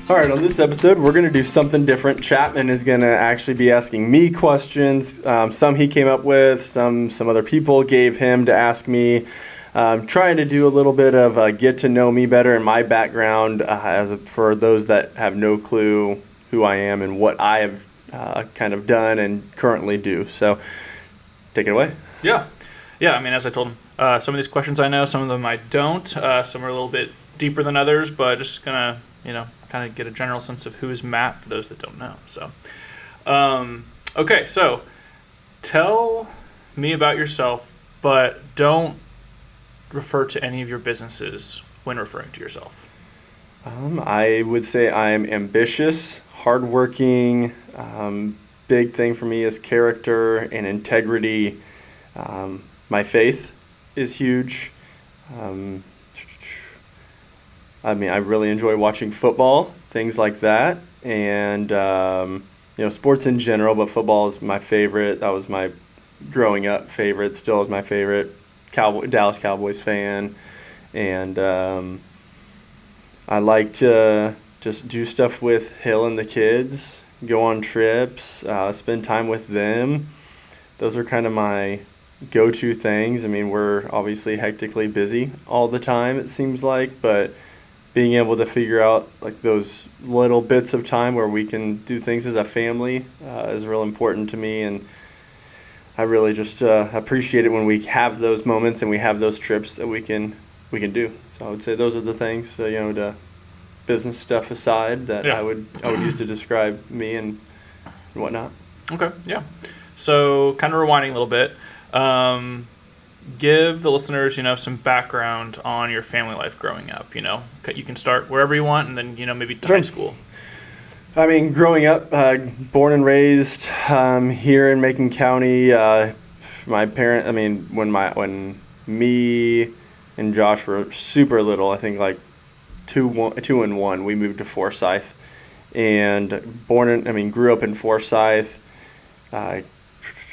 All right, on this episode, we're going to do something different. Chapman is going to actually be asking me questions. Some he came up with, some other people gave him to ask me. Trying to do a little bit of get to know me better and my background for those that have no clue who I am and what I have kind of done and currently do. So, take it away. Yeah. I mean, as I told him, some of these questions I know, some of them I don't. Some are a little bit deeper than others, but just gonna, kind of get a general sense of who is Matt for those that don't know. So, okay, so tell me about yourself, but don't refer to any of your businesses when referring to yourself. I would say I'm ambitious, hardworking. Big thing for me is character and integrity. My faith is huge. I really enjoy watching football, things like that, and sports in general. But football is my favorite. That was my growing up favorite. Still is my favorite. Dallas Cowboys fan, and I like to just do stuff with Hill and the kids, go on trips, spend time with them. Those are kind of my go-to things. I mean, we're obviously hectically busy all the time, it seems like, but being able to figure out like those little bits of time where we can do things as a family is real important to me, and I really just appreciate it when we have those moments and we have those trips that we can do. So I would say those are the things, the business stuff aside, that I would use to describe me and whatnot. Okay, yeah. So kind of rewinding a little bit, give the listeners, some background on your family life growing up. You can start wherever you want, and then maybe to high school. I mean, growing up, born and raised here in Macon County. My parent, when me and Josh were super little, I think like 2 and 1, we moved to Forsyth, and grew up in Forsyth.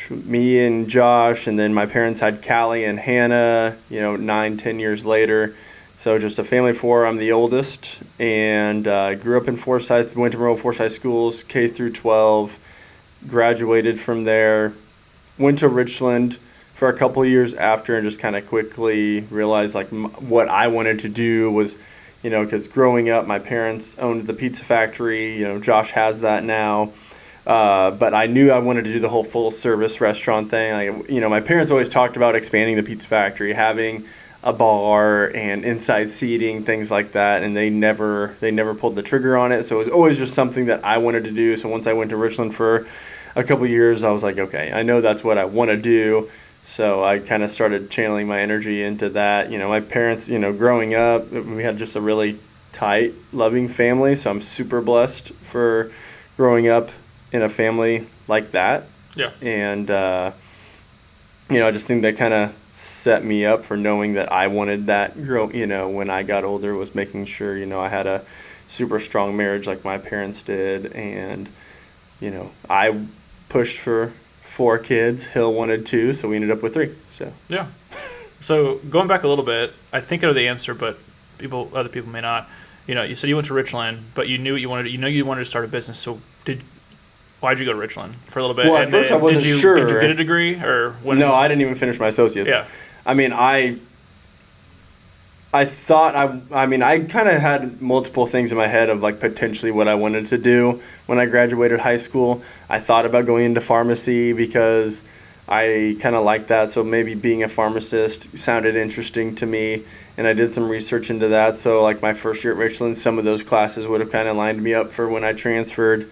Me and Josh, and then my parents had Callie and Hannah, 9-10 years later. So just a family of 4. I'm the oldest, and grew up in Forsyth, went to rural Forsyth schools, K through 12, graduated from there, went to Richland for a couple of years after, and just kind of quickly realized like what I wanted to do was, because growing up, my parents owned the pizza factory. Josh has that now. But I knew I wanted to do the whole full service restaurant thing. My parents always talked about expanding the pizza factory, having a bar and inside seating, things like that, and they never pulled the trigger on it. So it was always just something that I wanted to do. So once I went to Richland for a couple of years, I was like, okay, I know that's what I want to do. So I kind of started channeling my energy into that. My parents, growing up, we had just a really tight, loving family. So I'm super blessed for growing up in a family like that. Yeah. And, I just think that kind of set me up for knowing that I wanted that when I got older, was making sure, I had a super strong marriage like my parents did. And, I pushed for 4 kids. Hill wanted 2, so we ended up with 3. So, yeah. So going back a little bit, I think I know the answer, but other people may not. You said you went to Richland, but you knew what you wanted. You wanted to start a business. So why'd you go to Richland for a little bit? Well, at first I wasn't sure. Did you get a degree or when? No, I didn't even finish my associates. Yeah. I thought I kind of had multiple things in my head of like potentially what I wanted to do when I graduated high school. I thought about going into pharmacy because I kind of liked that. So maybe being a pharmacist sounded interesting to me, and I did some research into that. So like my first year at Richland, some of those classes would have kind of lined me up for when I transferred.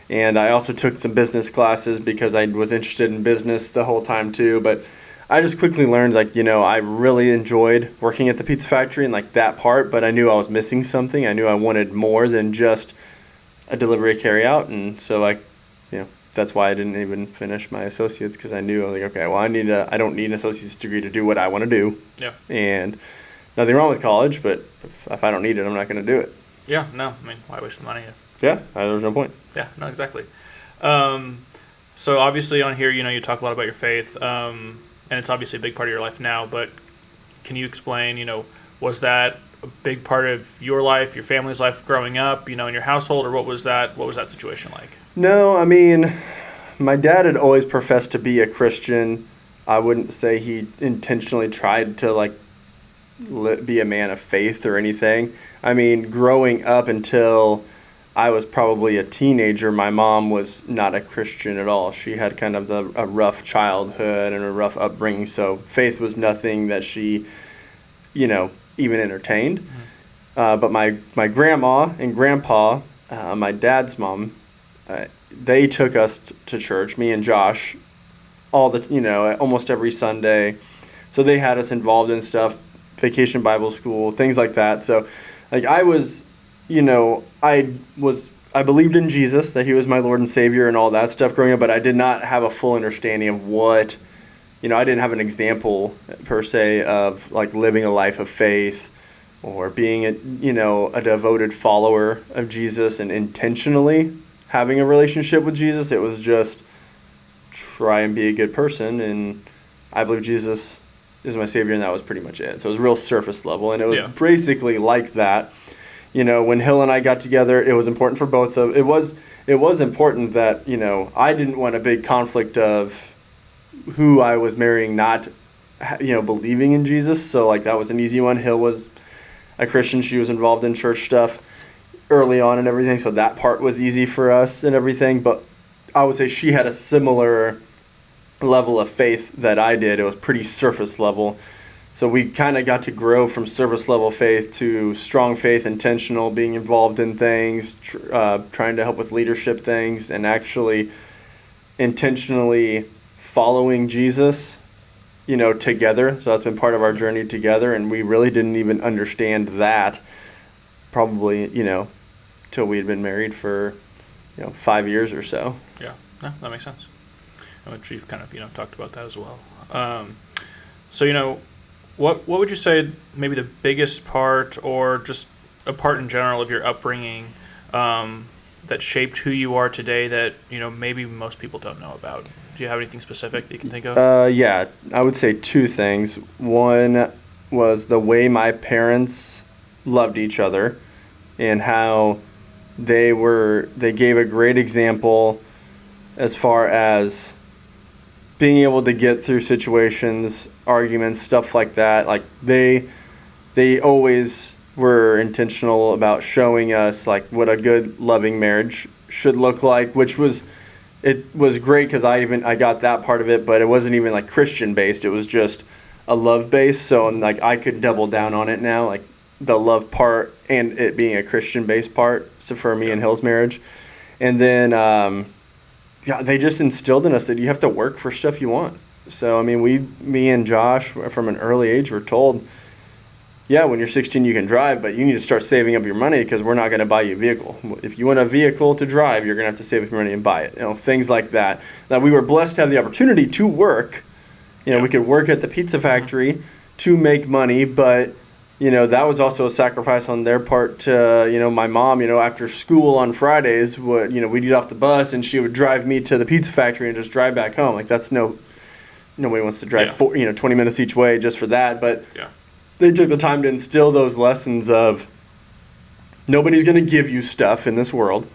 And I also took some business classes because I was interested in business the whole time too. But I just quickly learned, I really enjoyed working at the pizza factory and that part, but I knew I was missing something. I knew I wanted more than just a delivery carry out. And so that's why I didn't even finish my associates, because I knew okay, well, I don't need an associate's degree to do what I want to do. Yeah. And nothing wrong with college, but if I don't need it, I'm not going to do it. Yeah, no, why waste the money? Yeah, there's no point. Yeah, no, exactly. So obviously on here, you talk a lot about your faith, and it's obviously a big part of your life now, but can you explain, Was that a big part of your life, your family's life growing up, in your household, or what was that situation like? No, I mean, my dad had always professed to be a Christian. I wouldn't say he intentionally tried to like be a man of faith or anything. I mean, growing up until I was probably a teenager, my mom was not a Christian at all. She had kind of a rough childhood and a rough upbringing, so faith was nothing that she, even entertained. But my grandma and grandpa, my dad's mom, they took us to church, me and Josh, almost every Sunday. So they had us involved in stuff, Vacation Bible School, things like that. So, like I was, I believed in Jesus, that he was my Lord and Savior and all that stuff growing up, but I did not have a full understanding of what, I didn't have an example per se of like living a life of faith or being a devoted follower of Jesus and intentionally having a relationship with Jesus. It was just try and be a good person, and I believe Jesus is my Savior, and that was pretty much it. So it was real surface level, and it was basically like that. When Hill and I got together, it was important for both of it was important that I didn't want a big conflict of who I was marrying not believing in Jesus. So like that was an easy one. Hill was a Christian. She was involved in church stuff early on and everything, so that part was easy for us and everything. But I would say she had a similar level of faith that I did. It was pretty surface level. So we kind of got to grow from surface level faith to strong faith, intentional, being involved in things, trying to help with leadership things, and actually intentionally following Jesus, together. So that's been part of our journey together, and we really didn't even understand that probably, till we had been married for, 5 years or so. Yeah, no, that makes sense. Which you've kind of, talked about that as well. So, what would you say maybe the biggest part or just a part in general of your upbringing that shaped who you are today that, maybe most people don't know about? Do you have anything specific that you can think of? Yeah, I would say two things. One was the way my parents loved each other and how they gave a great example as far as being able to get through situations, arguments, stuff like that. Like they always were intentional about showing us like what a good loving marriage should look like, which was great because I got that part of it, but it wasn't even like Christian based. It was just a love base. So like I could double down on it now, like the love part and it being a Christian based part. So for me and Hill's marriage, and then they just instilled in us that you have to work for stuff you want. So I mean, me and Josh from an early age were told, when you're 16 you can drive, but you need to start saving up your money because we're not going to buy you a vehicle. If you want a vehicle to drive, you're going to have to save up your money and buy it. Things like that. Now we were blessed to have the opportunity to work. We could work at the pizza factory to make money, but that was also a sacrifice on their part to, my mom, after school on Fridays we'd get off the bus and she would drive me to the pizza factory and just drive back home. Like that's nobody wants to drive 20 minutes each way just for that. But they took the time to instill those lessons of nobody's going to give you stuff in this world,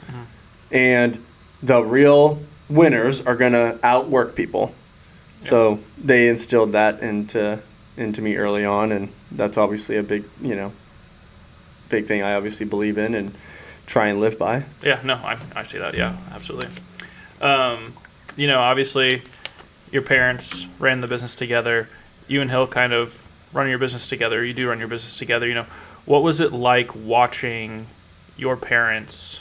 and the real winners are going to outwork people. So they instilled that into me early on, and that's obviously a big thing I obviously believe in and try and live by. Yeah, no, I see that. Yeah, absolutely. Obviously your parents ran the business together. You and Hill kind of run your business together. You do run your business together. What was it like watching your parents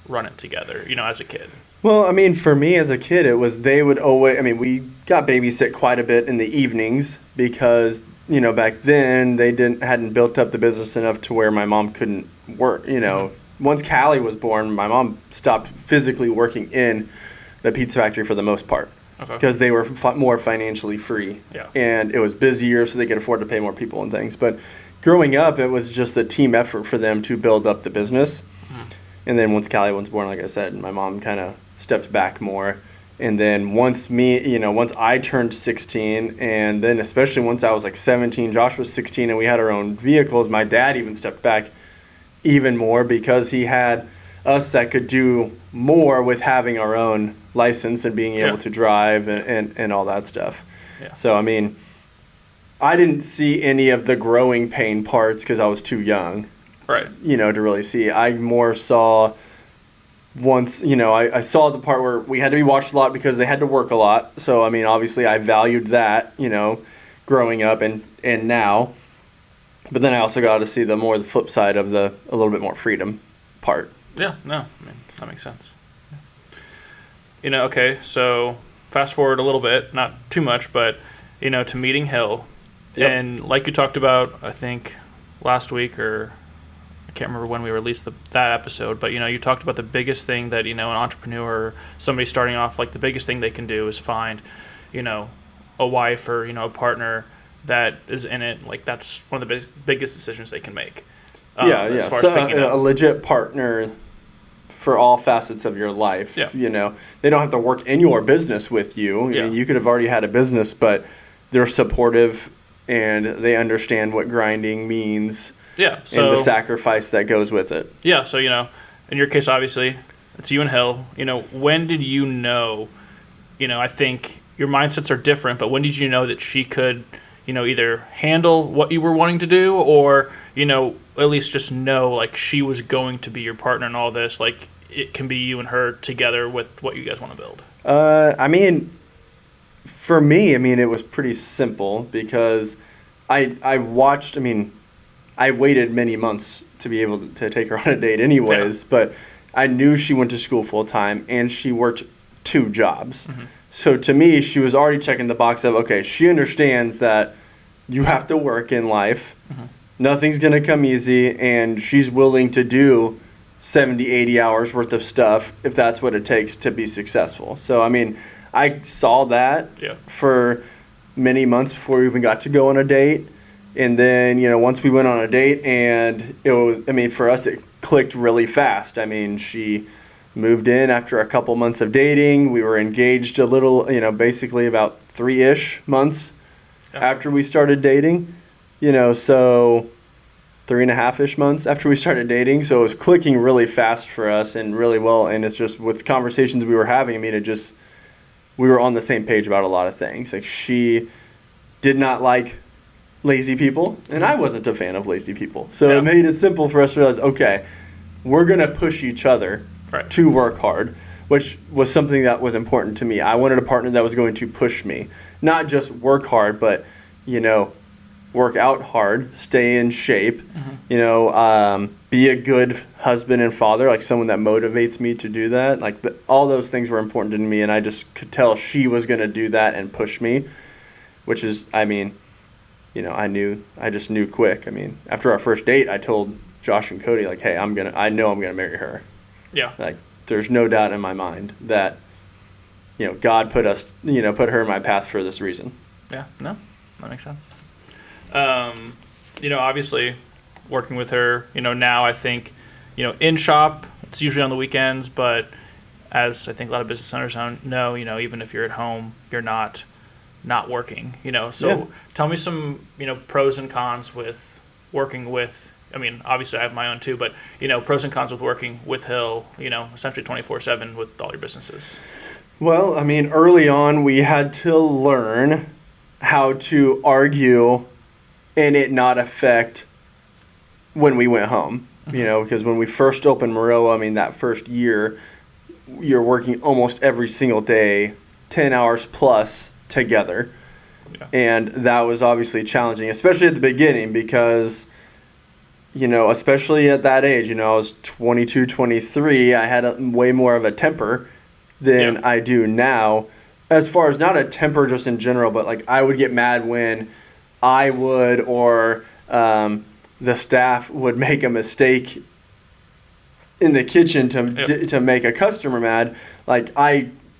run it together, as a kid? Well, I mean, for me as a kid, they would always, we got babysit quite a bit in the evenings because, back then they hadn't built up the business enough to where my mom couldn't work. Once Callie was born, my mom stopped physically working in the pizza factory for the most part. Because they were more financially free. Yeah. And it was busier, so they could afford to pay more people and things. But growing up, it was just a team effort for them to build up the business. And then once Callie was born, like I said, my mom kind of stepped back more. And then once I turned 16, and then especially once I was like 17, Josh was 16, and we had our own vehicles, my dad even stepped back even more because he had us that could do more with having our own license and being able to drive and all that stuff. Yeah. So, I mean, I didn't see any of the growing pain parts because I was too young, Right. to really see. I more saw once, I saw the part where we had to be watched a lot because they had to work a lot. So, I mean, obviously I valued that, growing up and now. But then I also got to see the flip side of a little bit more freedom part. Yeah, no, I mean, that makes sense. Yeah. Okay, so fast forward a little bit, not too much, but, to meeting Hill. Yep. And like you talked about, I think, last week, or I can't remember when we released that episode, but, you talked about the biggest thing that, an entrepreneur or somebody starting off, like the biggest thing they can do is find, a wife or, a partner that is in it. Like that's one of the biggest decisions they can make. As far as picking a legit partner for all facets of your life. Yeah. They don't have to work in your business with you. Yeah. I mean, you could have already had a business, but they're supportive and they understand what grinding means. Yeah. And the sacrifice that goes with it. Yeah. So, in your case, obviously, it's you and Hill. When did you know, I think your mindsets are different, but when did you know that she could, either handle what you were wanting to do or, at least just know like she was going to be your partner in all this? Like it can be you and her together with what you guys want to build. I mean, for me, it was pretty simple because I watched, I waited many months to be able to take her on a date anyways, but I knew she went to school full time and she worked 2 jobs. Mm-hmm. So to me, she was already checking the box of, okay, she understands that you have to work in life. Mm-hmm. Nothing's going to come easy, and she's willing to do 70, 80 hours worth of stuff if that's what it takes to be successful. So, I saw that for many months before we even got to go on a date. And then, once we went on a date, and it was, for us, it clicked really fast. She moved in after a couple months of dating. We were engaged a little, basically about 3-ish months after we started dating. So 3.5-ish months after we started dating. So it was clicking really fast for us and really well. And it's just with conversations we were having, we were on the same page about a lot of things. Like she did not like lazy people, and I wasn't a fan of lazy people. So it made it simple for us to realize, okay, we're going to push each other to work hard, which was something that was important to me. I wanted a partner that was going to push me, not just work hard, but, work out hard, stay in shape, be a good husband and father, like someone that motivates me to do that. Like all those things were important to me, and I just could tell she was going to do that and push me, which is, I just knew quick. After our first date, I told Josh and Cody, like, hey, I know I'm going to marry her. Yeah. Like, there's no doubt in my mind that, God put her in my path for this reason. Yeah, no, that makes sense. Obviously working with her, now I think, in shop, it's usually on the weekends, but as I think a lot of business owners know, even if you're at home, you're not working, so tell me some, pros and cons with working with, obviously I have my own too, but, pros and cons with working with Hill, essentially 24/7 with all your businesses. Well, early on we had to learn how to argue and it not affect when we went home, because when we first opened Maroa, that first year, you're working almost every single day, 10 hours plus together. Yeah. And that was obviously challenging, especially at the beginning because, especially at that age, I was 22, 23, I had way more of a temper than I do now, as far as not a temper just in general, but like I would get mad when I would or the staff would make a mistake in the kitchen to make a customer mad. Like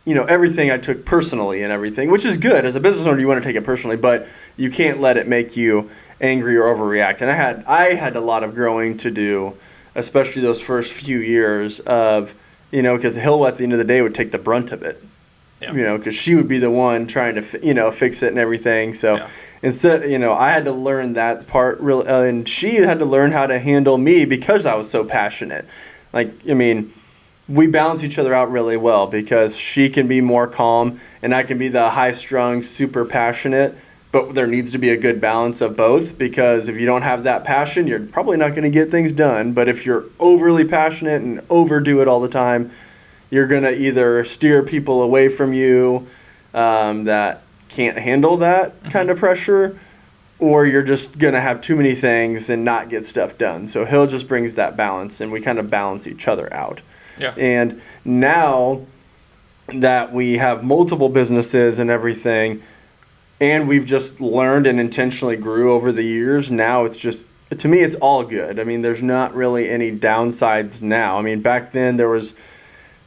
everything I took personally and everything, which is good. As a business owner, you want to take it personally, but you can't let it make you angry or overreact. And I had a lot of growing to do, especially those first few years of, because Hill at the end of the day would take the brunt of it. Yeah. Because she would be the one trying to, fix it and everything. So Yeah. instead, I had to learn that part really, and she had to learn how to handle me because I was so passionate. We balance each other out really well because she can be more calm and I can be the high-strung, super passionate. But there needs to be a good balance of both, because if you don't have that passion, you're probably not going to get things done. But if you're overly passionate and overdo it all the time, you're going to either steer people away from you that can't handle that kind of pressure, or you're just going to have too many things and not get stuff done. So Hill just brings that balance, and we kind of balance each other out. Yeah. And now that we have multiple businesses and everything, and we've just learned and intentionally grew over the years, now it's just, to me, it's all good. I mean, there's not really any downsides now. I mean, back then there was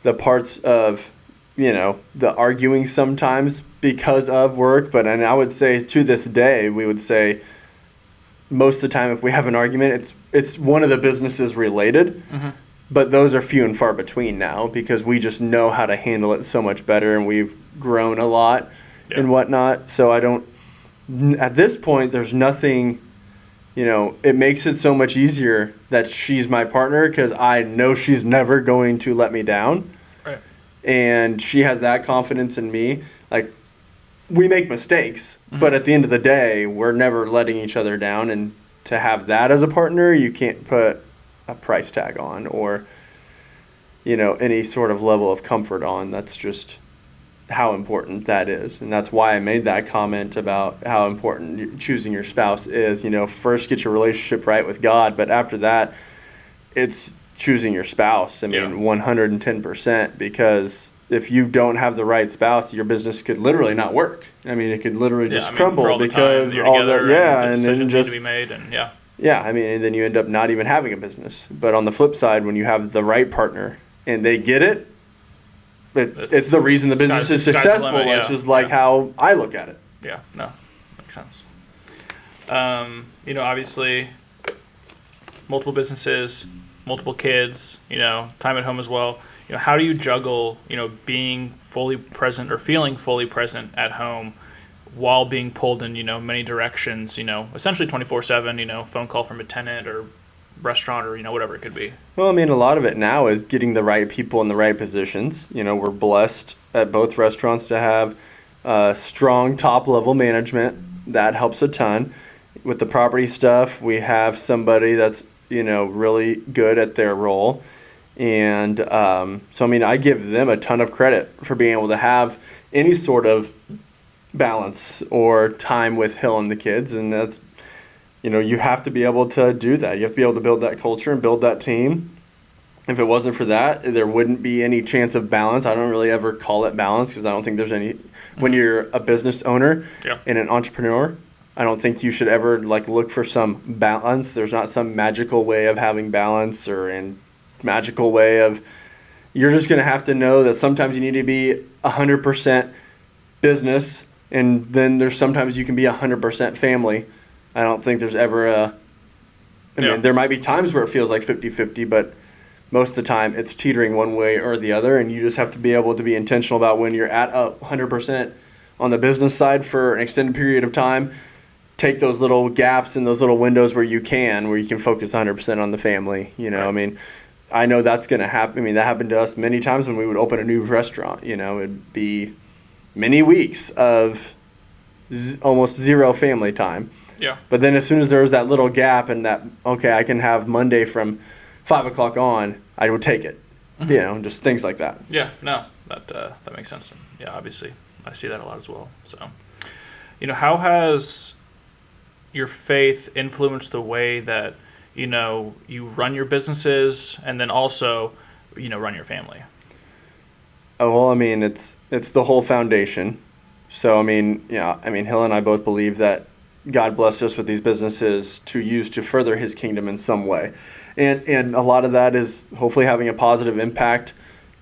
the parts of, the arguing sometimes because of work. And I would say to this day, we would say most of the time if we have an argument, it's one of the businesses related. Mm-hmm. But those are few and far between now because we just know how to handle it so much better, and we've grown a lot and whatnot. So at this point, there's nothing, it makes it so much easier that she's my partner because I know she's never going to let me down. Right. And she has that confidence in me. Like, we make mistakes, but at the end of the day, we're never letting each other down. And to have that as a partner, you can't put a price tag on or, any sort of level of comfort on. That's just how important that is. And that's why I made that comment about how important choosing your spouse is. First get your relationship right with God, but after that, it's choosing your spouse. 110%, because if you don't have the right spouse, your business could literally not work. It could literally just crumble because all that, and then just need to be made, and and then you end up not even having a business. But on the flip side, when you have the right partner and they get it, it's the reason the business is successful, which is how I look at it. Yeah, no, makes sense. Obviously, multiple businesses, multiple kids, time at home as well. How do you juggle, being fully present or feeling fully present at home while being pulled in, many directions, essentially 24/7, phone call from a tenant or restaurant or, whatever it could be? Well, a lot of it now is getting the right people in the right positions. We're blessed at both restaurants to have strong top-level management. That helps a ton. With the property stuff, we have somebody that's, really good at their role. And I give them a ton of credit for being able to have any sort of balance or time with Hill and the kids. And that's, you have to be able to do that. You have to be able to build that culture and build that team. If it wasn't for that, there wouldn't be any chance of balance. I don't really ever call it balance because I don't think there's any. When you're a business owner and an entrepreneur, I don't think you should ever look for some balance. There's not some magical way of having balance or magical way of. You're just going to have to know that sometimes you need to be 100% business, and then there's sometimes you can be 100% family. I don't think there's ever there might be times where it feels like 50-50, but most of the time it's teetering one way or the other, and you just have to be able to be intentional about when you're at 100% on the business side for an extended period of time. Take those little gaps and those little windows where you can focus 100% on the family. Right. I know that's going to happen. That happened to us many times when we would open a new restaurant. It'd be many weeks of almost zero family time. Yeah. But then as soon as there was that little gap and that, okay, I can have Monday from 5 o'clock on, I would take it. Mm-hmm. Just things like that. Yeah, no, that makes sense. And yeah, obviously, I see that a lot as well. So, how has your faith influenced the way that, you run your businesses and then also, run your family? Oh, well, it's the whole foundation. So, Hill and I both believe that God blessed us with these businesses to use to further his kingdom in some way. And a lot of that is hopefully having a positive impact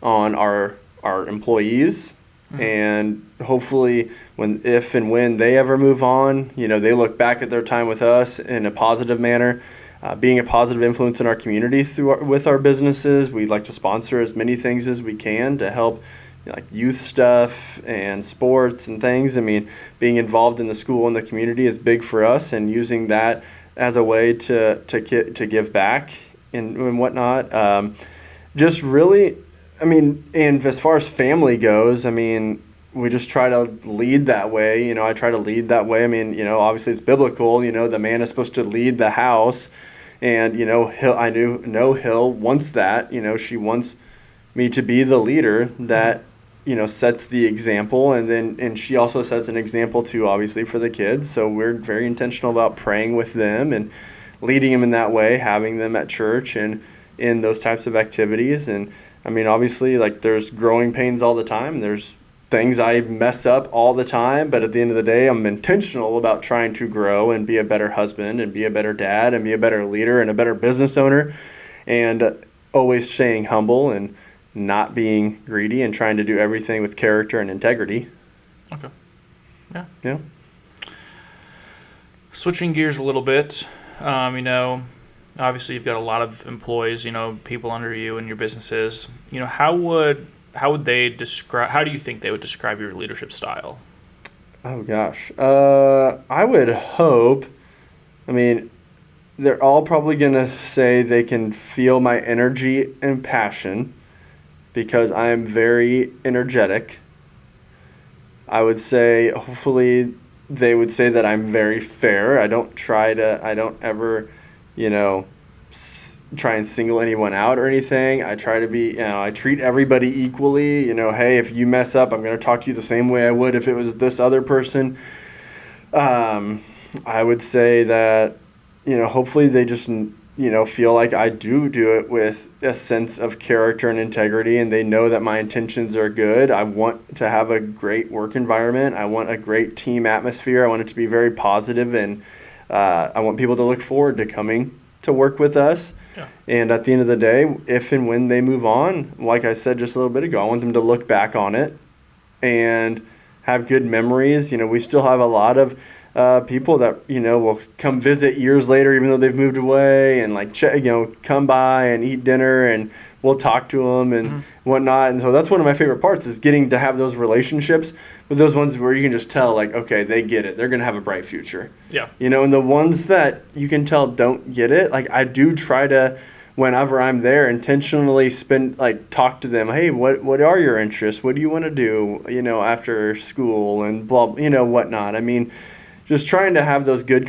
on our employees. Mm-hmm. And hopefully if and when they ever move on, they look back at their time with us in a positive manner. Being a positive influence in our community with our businesses. We'd like to sponsor as many things as we can to help like youth stuff and sports and things. I mean, being involved in the school and the community is big for us, and using that as a way to give back and whatnot. Just really, I mean, and as far as family goes, I mean, we just try to lead that way. I try to lead that way. I mean, obviously it's biblical. The man is supposed to lead the house, and Hill wants that. She wants me to be the leader that sets the example, and she also sets an example too, obviously, for the kids. So we're very intentional about praying with them and leading them in that way, having them at church and in those types of activities. And I mean, obviously, like, there's growing pains all the time. There's things I mess up all the time, but at the end of the day, I'm intentional about trying to grow and be a better husband and be a better dad and be a better leader and a better business owner, and always staying humble and not being greedy and trying to do everything with character and integrity. Okay. Yeah. Yeah. Switching gears a little bit, obviously you've got a lot of employees, people under you and your businesses. How would they describe? How do you think they would describe your leadership style? Oh gosh, I would hope. I mean, they're all probably gonna say they can feel my energy and passion, because I am very energetic. I would say, hopefully, they would say that I'm very fair. I don't ever, try and single anyone out or anything. I try to be, I treat everybody equally. Hey, if you mess up, I'm going to talk to you the same way I would if it was this other person. I would say that, hopefully they just, feel like I do it with a sense of character and integrity, and they know that my intentions are good. I want to have a great work environment. I want a great team atmosphere. I want it to be very positive, and I want people to look forward to coming to work with us. Yeah. And at the end of the day, if and when they move on, like I said just a little bit ago, I want them to look back on it and have good memories. We still have a lot of people that will come visit years later, even though they've moved away, and come by and eat dinner, and we'll talk to them and whatnot. And so that's one of my favorite parts, is getting to have those relationships with those ones where you can just tell, like, okay, they get it, they're gonna have a bright future. Yeah. And the ones that you can tell don't get it, like, I do try to, whenever I'm there, intentionally talk to them. Hey, what are your interests? What do you want to do after school, and blah, whatnot. I mean, just trying to have those good,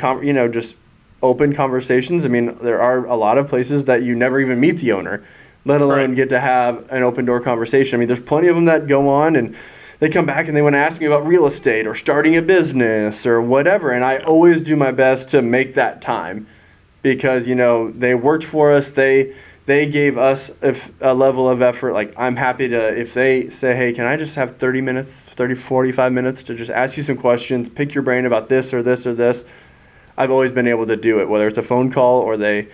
just open conversations. I mean, there are a lot of places that you never even meet the owner, let alone get to have an open door conversation. I mean, there's plenty of them that go on and they come back and they want to ask me about real estate or starting a business or whatever. And I always do my best to make that time, because, they worked for us. They gave us a level of effort. Like, I'm happy to, if they say, hey, can I just have 45 minutes to just ask you some questions, pick your brain about this or this or this. I've always been able to do it, whether it's a phone call or they,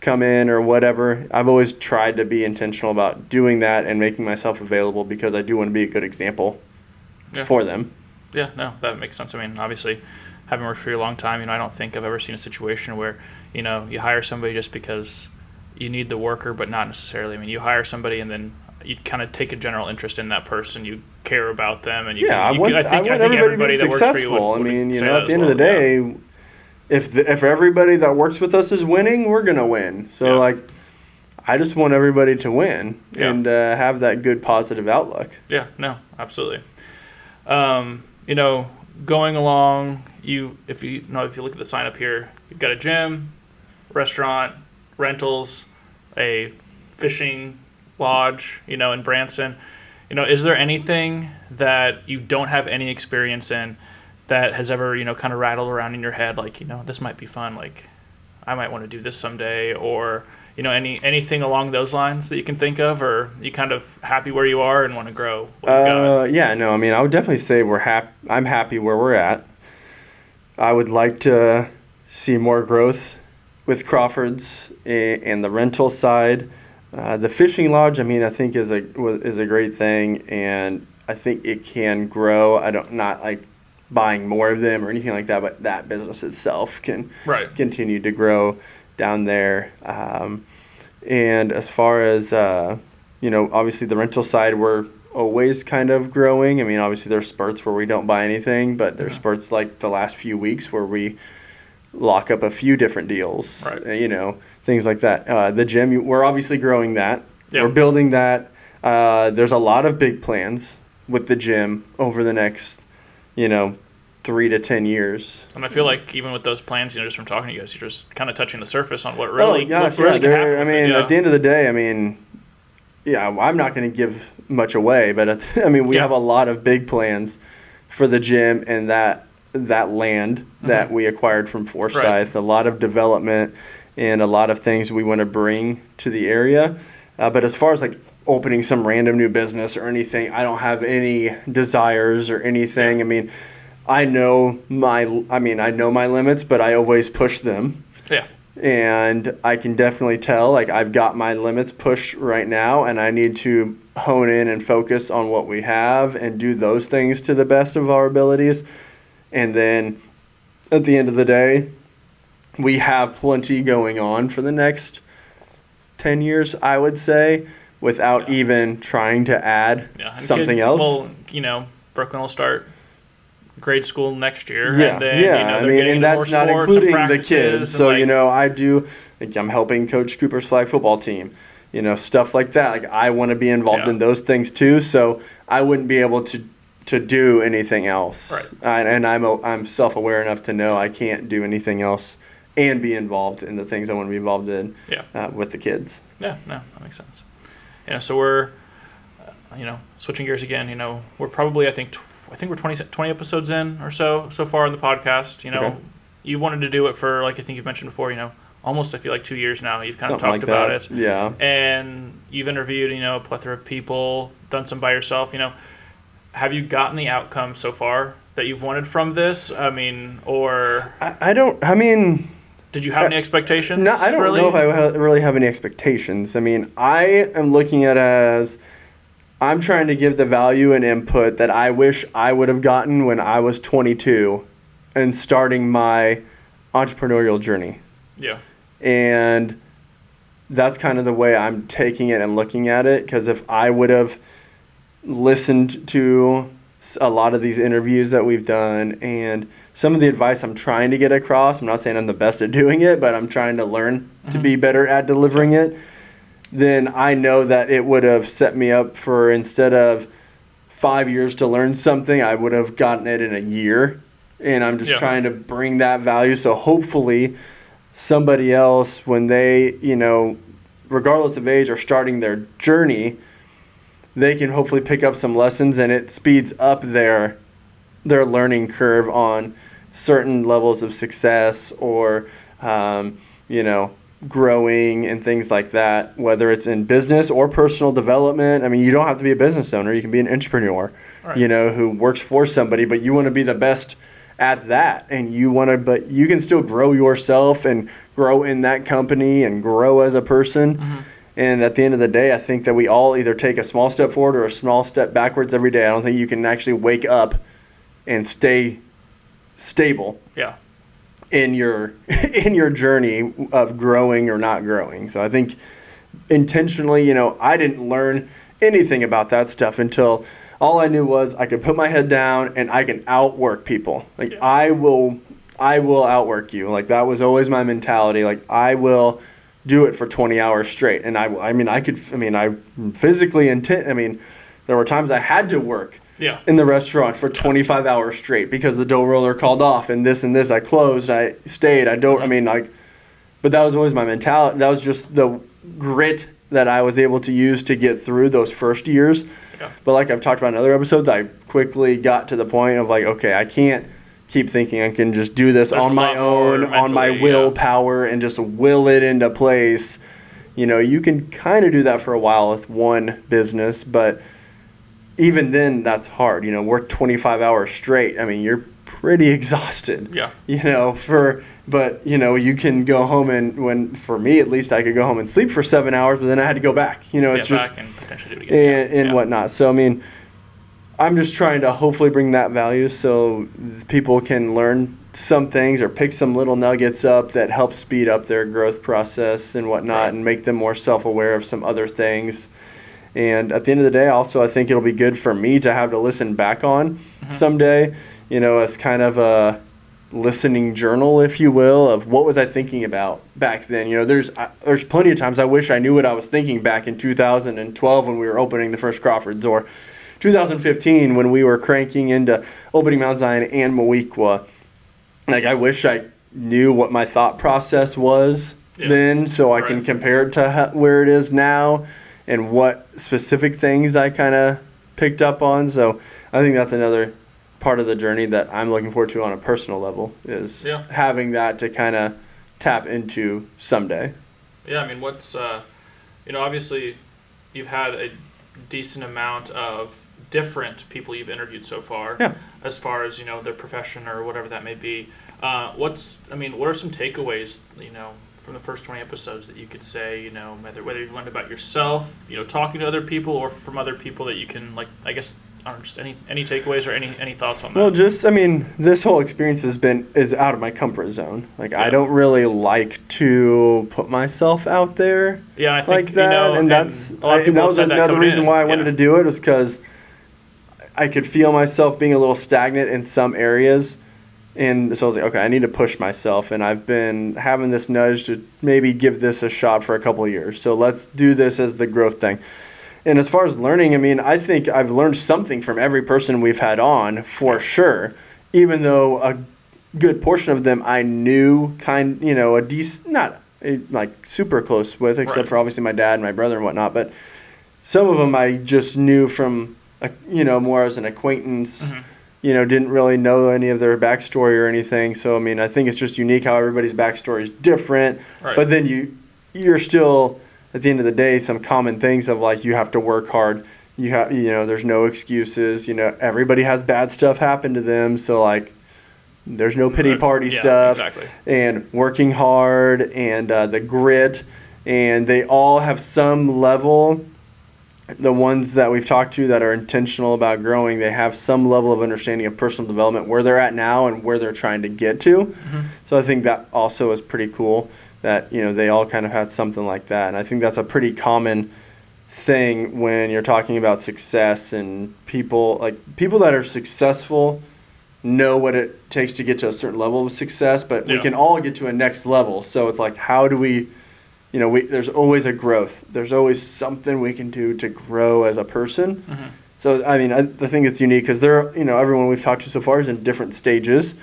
come in or whatever. I've always tried to be intentional about doing that and making myself available, because I do want to be a good example for them. Yeah, no, that makes sense. I mean, obviously, having worked for you a long time, I don't think I've ever seen a situation where, you hire somebody just because you need the worker, but not necessarily. I mean, you hire somebody and then you kind of take a general interest in that person. You care about them, and I want everybody to be successful. I mean, at the end of the day, if everybody that works with us is winning, we're gonna win. So I just want everybody to win and have that good positive outlook. Yeah, no, absolutely. Going along, if you look at the sign up here, you've got a gym, restaurant, rentals, a fishing lodge, in Branson. Is there anything that you don't have any experience in that has ever, kind of rattled around in your head, like, this might be fun, like, I might want to do this someday, or, anything along those lines that you can think of, or you kind of happy where you are and want to grow what you've got? Yeah, no, I mean, I would definitely say I'm happy where we're at. I would like to see more growth with Crawford's and the rental side. The fishing lodge, I mean, I think is a great thing, and I think it can grow. Not like buying more of them or anything like that, but that business itself can continue to grow down there. And as far as obviously the rental side, we're always kind of growing. I mean, obviously there's spurts where we don't buy anything, but there's spurts like the last few weeks where we lock up a few different deals, right. Things like that. The gym, we're obviously growing that. Yep. We're building that. There's a lot of big plans with the gym over the next, 3 to 10 years. And I feel like even with those plans, just from talking to you guys, you're just kind of touching the surface on what really, what really can happen. At the end of the day, I'm not going to give much away, but we have a lot of big plans for the gym and that land that we acquired from Forsyth. A lot of development and a lot of things we want to bring to the area. But as far as like opening some random new business or anything, I don't have any desires or anything. I know my limits, but I always push them. Yeah. And I can definitely tell, like, I've got my limits pushed right now, and I need to hone in and focus on what we have and do those things to the best of our abilities. And then at the end of the day, we have plenty going on for the next 10 years, I would say, without even trying to add something else. Well, Brooklyn will start grade school next year. Yeah, and then, and that's not including the kids. So, I'm helping coach Cooper's flag football team, stuff like that. Like, I want to be involved in those things too. So I wouldn't be able to do anything else. Right. And I'm self-aware enough to know I can't do anything else and be involved in the things I want to be involved in with the kids. Yeah, no, that makes sense. So we're, switching gears again, we're probably, I think we're 20 episodes in or so far in the podcast. Okay. You wanted to do it for, like I think you've mentioned before, almost I feel like 2 years now. You've kind of talked like about that. it. Yeah. And you've interviewed, a plethora of people, done some by yourself. Have you gotten the outcome so far that you've wanted from this? Or I don't. Did you have any expectations? No, I don't know if I really have any expectations. I am looking at it as I'm trying to give the value and input that I wish I would have gotten when I was 22 and starting my entrepreneurial journey. Yeah. And that's kind of the way I'm taking it and looking at it, because if I would have listened to a lot of these interviews that we've done and some of the advice I'm trying to get across, I'm not saying I'm the best at doing it, but I'm trying to learn to be better at delivering it, then I know that it would have set me up for, instead of 5 years to learn something, I would have gotten it in a year. And I'm just trying to bring that value. So hopefully somebody else, when they, regardless of age, are starting their journey, they can hopefully pick up some lessons, and it speeds up their learning curve on certain levels of success or, growing and things like that, whether it's in business or personal development. You don't have to be a business owner. You can be an entrepreneur, who works for somebody, but you want to be the best at that. And but you can still grow yourself and grow in that company and grow as a person. And at the end of the day, I think that we all either take a small step forward or a small step backwards every day. I don't think you can actually wake up and stay stable. Yeah. In your journey of growing or not growing. So I think intentionally, I didn't learn anything about that stuff until all I knew was I could put my head down and I can outwork people. I will outwork you. That was always my mentality. I will do it for 20 hours straight. And I physically there were times I had to work in the restaurant for 25 hours straight because the dough roller called off and this. I closed, I stayed, but that was always my mentality. That was just the grit that I was able to use to get through those first years. Yeah. But like I've talked about in other episodes, I quickly got to the point of okay, I can't keep thinking I can just do this on my own, on my willpower, and just will it into place. You can kind of do that for a while with one business, but even then, that's hard. Work 25 hours straight. You're pretty exhausted. Yeah. But you can go home for me at least, I could go home and sleep for 7 hours, but then I had to go back. It's just and potentially do it again. And whatnot. So I'm just trying to hopefully bring that value so people can learn some things or pick some little nuggets up that help speed up their growth process and whatnot, and make them more self-aware of some other things. And at the end of the day, also, I think it'll be good for me to have to listen back on someday, as kind of a listening journal, if you will, of what was I thinking about back then. There's plenty of times I wish I knew what I was thinking back in 2012 when we were opening the first Crawfords, or 2015 when we were cranking into opening Mount Zion and Moequa. Like, I wish I knew what my thought process was then, so I can compare it to where it is now and what specific things I kind of picked up on. So I think that's another part of the journey that I'm looking forward to on a personal level, is having that to kind of tap into someday. Yeah, I mean, what's, obviously you've had a decent amount of different people you've interviewed so far, as far as, their profession or whatever that may be. What are some takeaways, from the first 20 episodes that you could say, whether you've learned about yourself, talking to other people, or from other people that you can, just any takeaways or any thoughts on that? Well, this whole experience is out of my comfort zone. I don't really like to put myself out there I think, like that. And that was another reason why I wanted to do it, was because I could feel myself being a little stagnant in some areas. And so I was like, okay, I need to push myself. And I've been having this nudge to maybe give this a shot for a couple of years. So let's do this as the growth thing. And as far as learning, I think I've learned something from every person we've had on, for sure, even though a good portion of them I knew a decent, not super close with, except for obviously my dad and my brother and whatnot. But some of them I just knew from, more as an acquaintance, didn't really know any of their backstory or anything. So, I think it's just unique how everybody's backstory is different. Right. But then you're still, at the end of the day, some common things of you have to work hard. There's no excuses. Everybody has bad stuff happen to them. So there's no pity party stuff. Exactly. And working hard and the grit, and they all have some level. The ones that we've talked to that are intentional about growing, they have some level of understanding of personal development, where they're at now and where they're trying to get to. So I think that also is pretty cool that, they all kind of had something like that. And I think that's a pretty common thing when you're talking about success, and people that are successful know what it takes to get to a certain level of success, but we can all get to a next level. So it's how do we, there's always a growth. There's always something we can do to grow as a person. So, I think it's unique because everyone we've talked to so far is in different stages.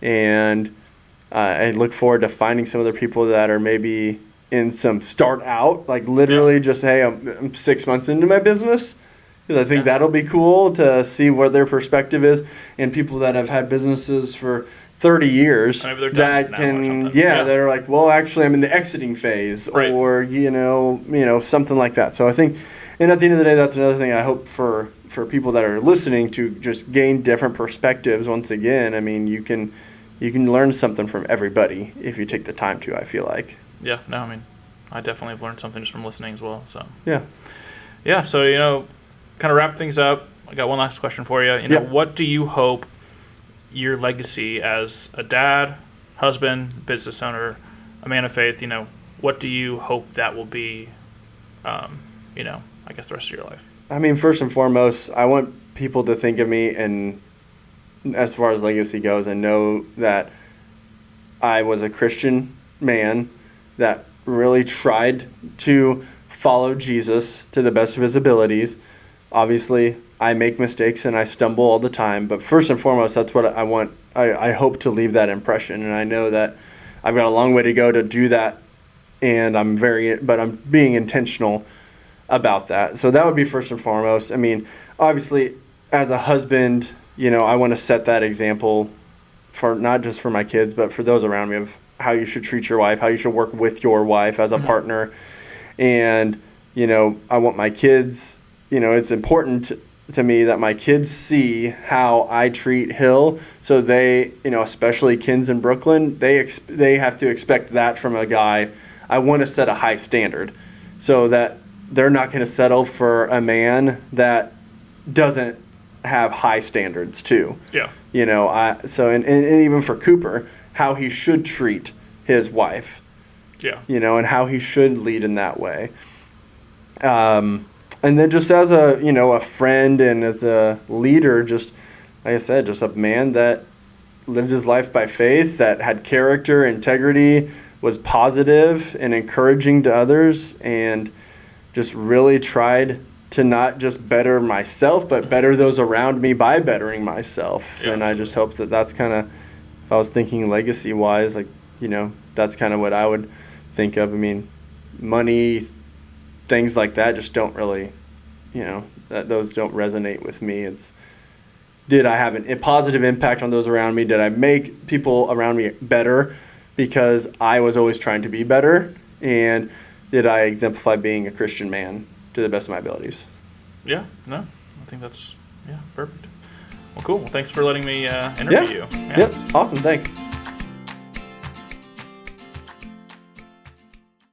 And I look forward to finding some other people that are maybe in some start out, literally just, hey, I'm 6 months into my business. Because I think that'll be cool to see what their perspective is. And people that have had businesses for 30 years that can, that are well, actually, I'm in the exiting phase, or, something like that. So I think, and at the end of the day, that's another thing I hope for people that are listening, to just gain different perspectives. Once again, you can learn something from everybody if you take the time to, I feel like. Yeah, no, I definitely have learned something just from listening as well. So so, kind of wrap things up. I got one last question for you. What do you hope your legacy as a dad, husband, business owner, a man of faith, what do you hope that will be, I guess the rest of your life? First and foremost, I want people to think of me, and as far as legacy goes, and know that I was a Christian man that really tried to follow Jesus to the best of his abilities. Obviously, I make mistakes and I stumble all the time, but first and foremost, that's what I want. I hope to leave that impression, and I know that I've got a long way to go to do that, and I'm being intentional about that. So that would be first and foremost. Obviously, as a husband, I want to set that example for not just for my kids, but for those around me, of how you should treat your wife, how you should work with your wife as a partner, and I want my kids. It's important to me that my kids see how I treat Hill, so they, especially kids in Brooklyn, they have to expect that from a guy. I want to set a high standard so that they're not going to settle for a man that doesn't have high standards too. Yeah. And even for Cooper, how he should treat his wife. Yeah. And how he should lead in that way. And then just as a, a friend and as a leader, just like I said, just a man that lived his life by faith, that had character, integrity, was positive and encouraging to others, and just really tried to not just better myself, but better those around me by bettering myself. Yeah, and I just hope that that's kind of, if I was thinking legacy-wise, like, that's kind of what I would think of. I mean, money, things like that just don't really, those don't resonate with me. It's, did I have a positive impact on those around me? Did I make people around me better because I was always trying to be better? And did I exemplify being a Christian man to the best of my abilities? Yeah, no, I think that's, perfect. Well, cool. Well, thanks for letting me interview you. Yeah. Yep, awesome, thanks.